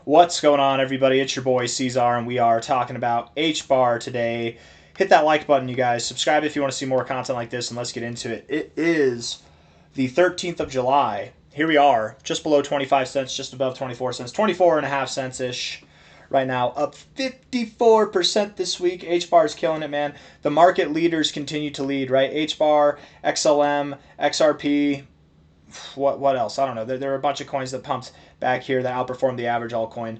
What's going on, everybody? It's your boy C-Zar, and we are talking about HBAR today. Hit that like button, you guys. Subscribe if you want to see more content like this, and let's get into it. It is the 13th of July. Here we are, just below 25 cents, just above 24 cents, 24.5 cents-ish right now, up 54% this week. HBAR is killing it, man. The market leaders continue to lead, right? HBAR, XLM, XRP, what else? I don't know. There are a bunch of coins that pumped back here that outperformed the average altcoin.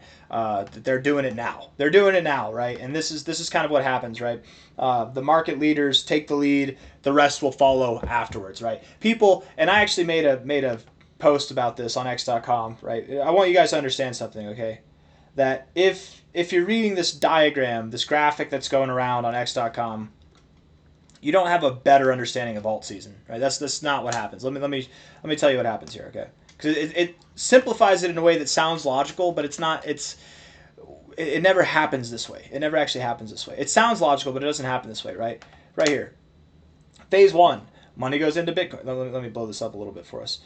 They're doing it now. They're doing it now, right? And this is kind of what happens, right? The market leaders take the lead. The rest will follow afterwards, right? People, and I actually made a post about this on x.com, right? I want you guys to understand something, okay? That if you're reading this diagram, this graphic that's going around on x.com, you don't have a better understanding of Altseason, right? That's not what happens. Let me tell you what happens here, okay? Because it simplifies it in a way that sounds logical, but it's not. It never happens this way. It never actually happens this way. It sounds logical, but it doesn't happen this way, right? Right here, phase one, money goes into Bitcoin. Let me blow this up a little bit for us.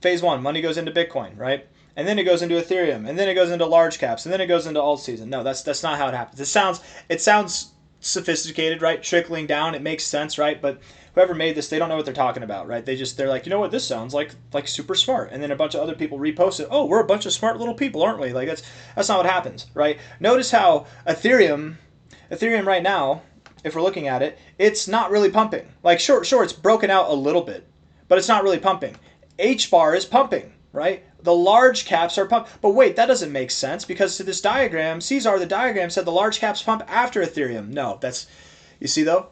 Phase one, money goes into Bitcoin, right? And then it goes into Ethereum, and then it goes into large caps, and then it goes into Altseason. No, that's not how it happens. It sounds sophisticated, right? Trickling down, it makes sense, right? But whoever made this, they don't know what they're talking about, right? They're like, you know what, this sounds like super smart. And then a bunch of other people repost it. Oh, we're a bunch of smart little people, aren't we? Like that's not what happens, right? Notice how Ethereum right now, if we're looking at it, it's not really pumping. Like sure, it's broken out a little bit, but it's not really pumping. HBAR is pumping, right? The large caps are pumped. But wait, that doesn't make sense because to this diagram, C-Zar, the diagram said the large caps pump after Ethereum. No, you see though?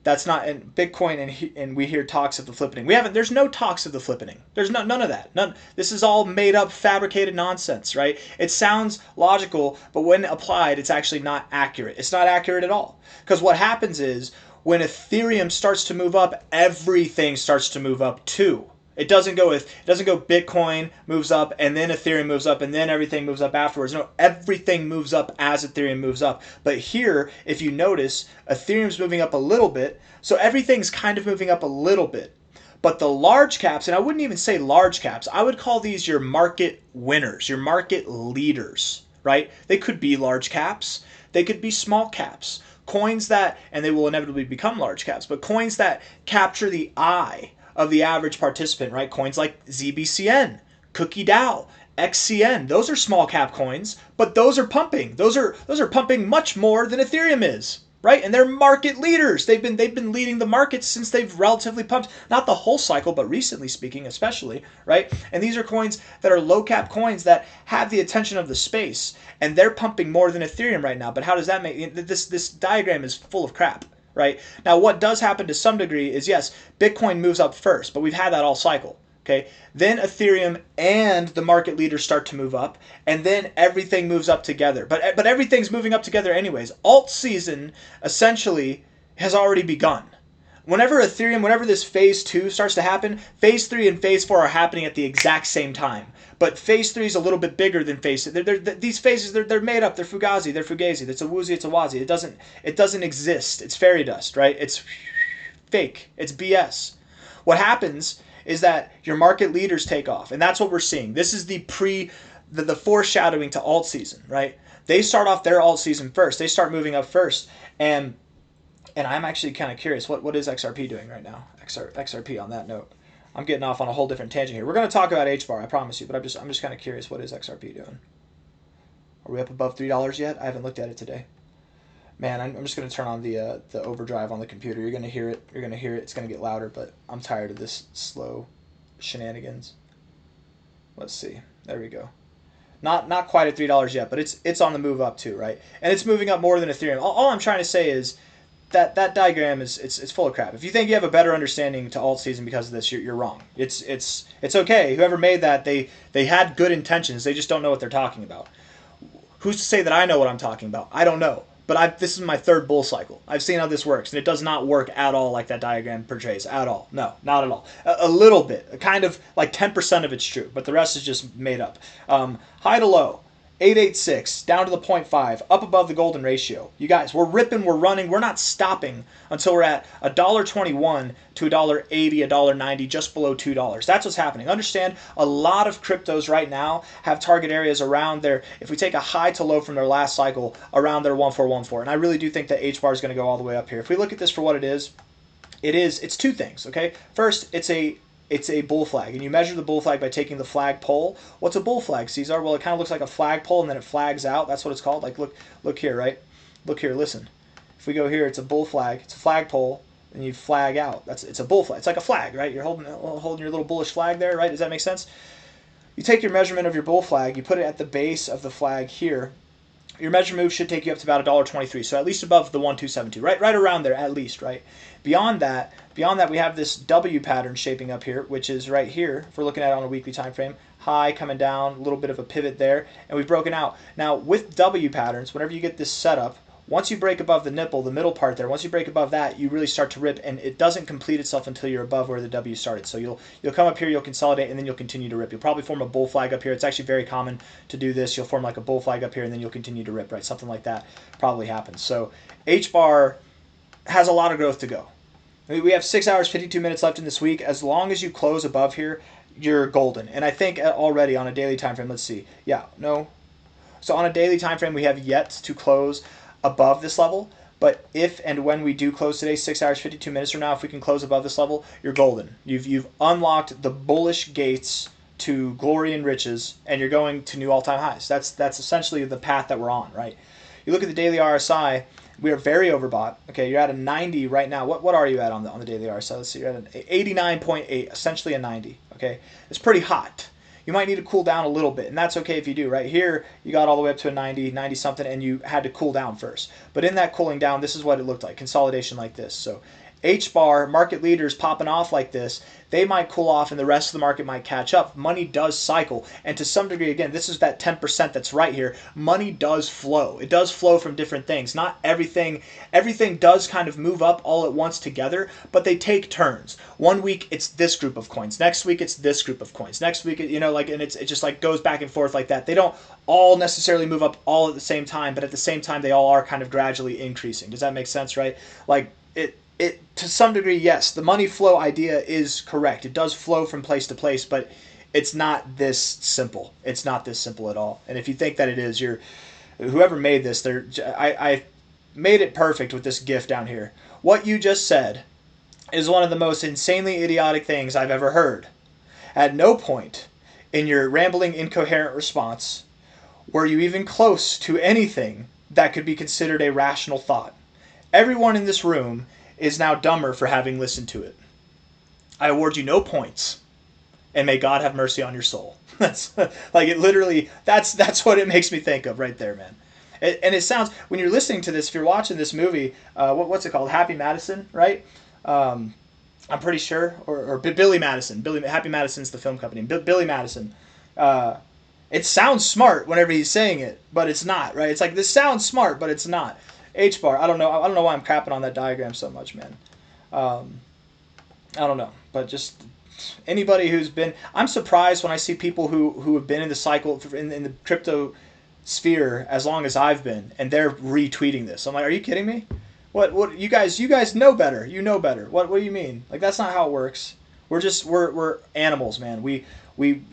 That's not in Bitcoin, and we hear talks of the flippening. There's no talks of the flippening. There's none of that. None. This is all made up, fabricated nonsense, right? It sounds logical, but when applied, it's actually not accurate. It's not accurate at all. Because what happens is when Ethereum starts to move up, everything starts to move up too. It doesn't go Bitcoin moves up and then Ethereum moves up and then everything moves up afterwards. No, everything moves up as Ethereum moves up. But here, if you notice, Ethereum's moving up a little bit, so everything's kind of moving up a little bit. But the large caps, and I wouldn't even say large caps, I would call these your market winners, your market leaders, right? They could be large caps, they could be small caps. Coins that, and they will inevitably become large caps, but coins that capture the eye of the average participant, right? Coins like ZBCN, Cookie DAO, XCN, those are small cap coins, but those are pumping. Those are pumping much more than Ethereum is, right? And they're market leaders. They've been leading the markets since they've relatively pumped, not the whole cycle, but recently speaking, especially, right? And these are coins that are low cap coins that have the attention of the space, and they're pumping more than Ethereum right now. But how does that make this diagram is full of crap? Right? Now, what does happen to some degree is, yes, Bitcoin moves up first, but we've had that all cycle. Okay? Then Ethereum and the market leaders start to move up, and then everything moves up together. But everything's moving up together anyways. Altseason essentially has already begun. Whenever this phase 2 starts to happen, phase 3 and phase 4 are happening at the exact same time. But phase 3 is a little bit bigger than phase 2. These phases, they're made up. They're fugazi. They're fugazi. It's a woozy. It's a wazi. It doesn't exist. It's fairy dust, right? It's fake. It's BS. What happens is that your market leaders take off, and that's what we're seeing. This is the foreshadowing to Altseason, right? They start off their Altseason first. They start moving up first, and I'm actually kind of curious. What is XRP doing right now? XRP on that note. I'm getting off on a whole different tangent here. We're going to talk about HBAR, I promise you, but I'm just kind of curious. What is XRP doing? Are we up above $3 yet? I haven't looked at it today. Man, I'm just going to turn on the overdrive on the computer. You're going to hear it. You're going to hear it. It's going to get louder, but I'm tired of this slow shenanigans. Let's see. There we go. Not quite at $3 yet, but it's on the move up too, right? And it's moving up more than Ethereum. All I'm trying to say is that diagram it's full of crap. If you think you have a better understanding to Altseason because of this, you're wrong. It's okay. Whoever made that, they had good intentions. They just don't know what they're talking about. Who's to say that I know what I'm talking about? I don't know. But this is my third bull cycle. I've seen how this works, and it does not work at all like that diagram portrays. At all. No, not at all. A little bit. Kind of like 10% of it's true, but the rest is just made up. High to low. 886 down to the 0.5, up above the golden ratio. You guys, we're ripping, we're running, we're not stopping until we're at $1.21 to $1.80, $1.90, just below $2. That's what's happening. Understand, a lot of cryptos right now have target areas around their, if we take a high to low from their last cycle, around their 1414. And I really do think that HBAR is going to go all the way up here. If we look at this for what it is, it's two things, okay? First, it's a bull flag, and you measure the bull flag by taking the flag pole. What's a bull flag, C-Zar? Well, it kind of looks like a flag pole, and then it flags out. That's what it's called. Like, look here, right? Look here, listen. If we go here, it's a bull flag. It's a flag pole, and you flag out. It's a bull flag. It's like a flag, right? You're holding your little bullish flag there, right? Does that make sense? You take your measurement of your bull flag, you put it at the base of the flag here. Your measure move should take you up to about $1.23, so at least above the 1272, right around there, at least, right? Beyond that, we have this W pattern shaping up here, which is right here. If we're looking at it on a weekly time frame, high coming down, a little bit of a pivot there, and we've broken out. Now, with W patterns, whenever you get this setup, once you break above the nipple, the middle part there, once you break above that, you really start to rip, and it doesn't complete itself until you're above where the W started. So you'll come up here, you'll consolidate, and then you'll continue to rip. You'll probably form a bull flag up here. It's actually very common to do this. You'll form like a bull flag up here, and then you'll continue to rip, right? Something like that probably happens. So HBAR has a lot of growth to go. We have 6 hours, 52 minutes left in this week. As long as you close above here, you're golden. And I think already on a daily time frame, let's see. Yeah, no. So on a daily time frame, we have yet to close above this level, but if and when we do close today, 6 hours, 52 minutes from now, if we can close above this level, you're golden. You've unlocked the bullish gates to glory and riches, and you're going to new all-time highs. That's essentially the path that we're on, right? You look at the daily RSI, we are very overbought. Okay, you're at a 90 right now. What are you at on the daily RSI? Let's see, you're at an 89.8, essentially a 90. Okay, it's pretty hot. You might need to cool down a little bit, and that's okay if you do. Right here, you got all the way up to a 90, 90 something, and you had to cool down first. But in that cooling down, this is what it looked like, consolidation like this. So HBAR, market leaders popping off like this, they might cool off and the rest of the market might catch up. Money does cycle, and to some degree, again, this is that 10% that's right here. Money does flow. It does flow from different things. Not everything does kind of move up all at once together, but they take turns. One week it's this group of coins. Next week it's this group of coins. Next week, and it just like goes back and forth like that. They don't all necessarily move up all at the same time, but at the same time they all are kind of gradually increasing. Does that make sense, right? Like it to some degree, yes, the money flow idea is correct. It does flow from place to place, but it's not this simple. It's not this simple at all. And if you think that it is, whoever made this, I made it perfect with this GIF down here. What you just said is one of the most insanely idiotic things I've ever heard. At no point in your rambling, incoherent response were you even close to anything that could be considered a rational thought. Everyone in this room is now dumber for having listened to it. I award you no points, and may God have mercy on your soul. That's like it literally. That's what it makes me think of right there, man. And it sounds, when you're listening to this, if you're watching this movie, what's it called? Happy Madison, right? I'm pretty sure, or Billy Madison. Happy Madison's the film company. Billy Madison. It sounds smart whenever he's saying it, but it's not, right? It's like, this sounds smart, but it's not. HBAR, I don't know why I'm crapping on that diagram so much, man. I don't know, but just anybody who's been, I'm surprised when I see people who have been in the cycle, in the crypto sphere as long as I've been, and they're retweeting this. I'm like, are you kidding me? What you guys know better. You know better. What do you mean? Like, that's not how it works. We're animals, man. We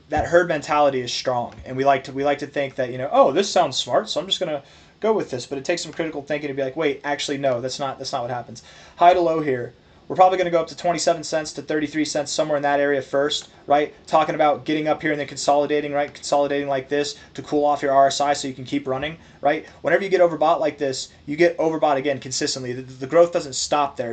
that herd mentality is strong, and we like to think that, oh, this sounds smart, so I'm just gonna go with this. But it takes some critical thinking to be like, wait, actually no, that's not what happens. High to low here. We're probably going to go up to 27 cents to 33 cents, somewhere in that area first, right? Talking about getting up here and then consolidating, right? Consolidating like this to cool off your RSI so you can keep running, right? Whenever you get overbought like this, you get overbought again consistently. The growth doesn't stop there.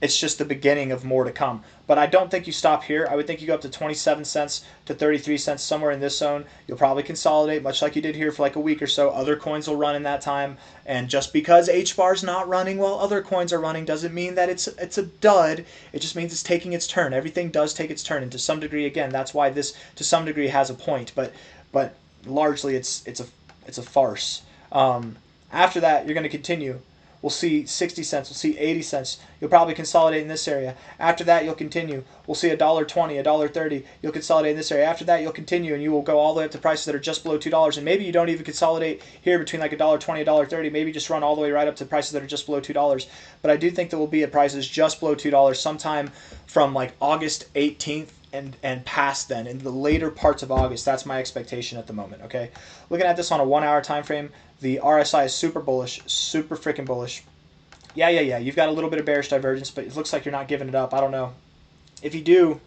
It's just the beginning of more to come. But I don't think you stop here. I would think you go up to 27 cents to 33 cents, somewhere in this zone. You'll probably consolidate, much like you did here for like a week or so. Other coins will run in that time. And just because HBAR's not running while other coins are running doesn't mean that it's a dud. It just means it's taking its turn. Everything does take its turn. And to some degree, again, that's why this, to some degree, has a point. But largely, it's a farce. After that, you're going to continue. We'll see 60 cents. We'll see 80 cents. You'll probably consolidate in this area. After that, you'll continue. We'll see $1.20, $1.30. You'll consolidate in this area. After that, you'll continue, and you will go all the way up to prices that are just below $2. And maybe you don't even consolidate here between like $1.20, $1.30. Maybe just run all the way right up to prices that are just below $2. But I do think that we'll be at prices just below $2 sometime from like August 18th and past then, in the later parts of August. That's my expectation at the moment, okay? Looking at this on a 1 hour time frame, the RSI is super bullish, super freaking bullish. Yeah. You've got a little bit of bearish divergence, but it looks like you're not giving it up. I don't know. If you do,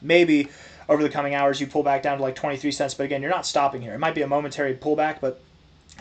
maybe over the coming hours you pull back down to like 23 cents, but again, you're not stopping here. It might be a momentary pullback, but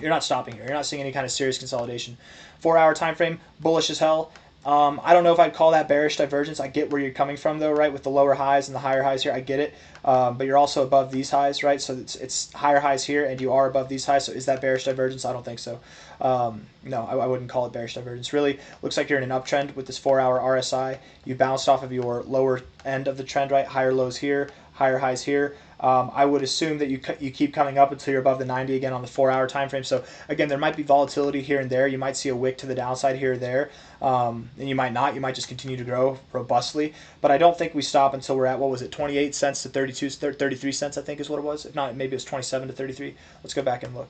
you're not stopping here. You're not seeing any kind of serious consolidation. 4 hour time frame, bullish as hell. I don't know if I'd call that bearish divergence. I get where you're coming from, though, right? With the lower highs and the higher highs here, I get it. But you're also above these highs, right? So it's higher highs here, and you are above these highs. So is that bearish divergence? I don't think so. No, I wouldn't call it bearish divergence. Really, looks like you're in an uptrend with this 4 hour RSI. You bounced off of your lower end of the trend, right? Higher lows here, higher highs here. I would assume that you keep coming up until you're above the 90 again on the 4 hour time frame. So again, there might be volatility here and there. You might see a wick to the downside here or there, and you might not. You might just continue to grow robustly. But I don't think we stop until we're at, what was it, 28 cents to 33 cents, I think is what it was. If not, maybe it was 27 to 33. Let's go back and look.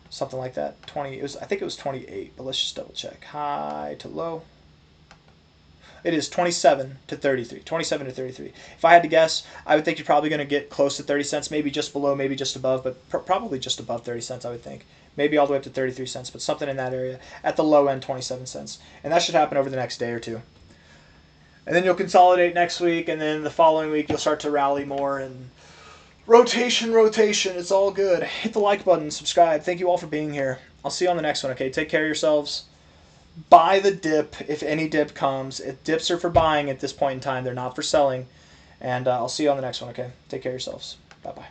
Something like that. I think it was 28, but let's just double check. High to low. It is 27 to 33. 27 to 33. If I had to guess, I would think you're probably going to get close to 30 cents, maybe just below, maybe just above, but probably just above 30 cents, I would think. Maybe all the way up to 33 cents, but something in that area. At the low end, 27 cents. And that should happen over the next day or two. And then you'll consolidate next week, and then the following week you'll start to rally more, and rotation. It's all good. Hit the like button, subscribe. Thank you all for being here. I'll see you on the next one, okay? Take care of yourselves. Buy the dip if any dip comes. If dips are for buying at this point in time, they're not for selling. And I'll see you on the next one, okay? Take care of yourselves. Bye-bye.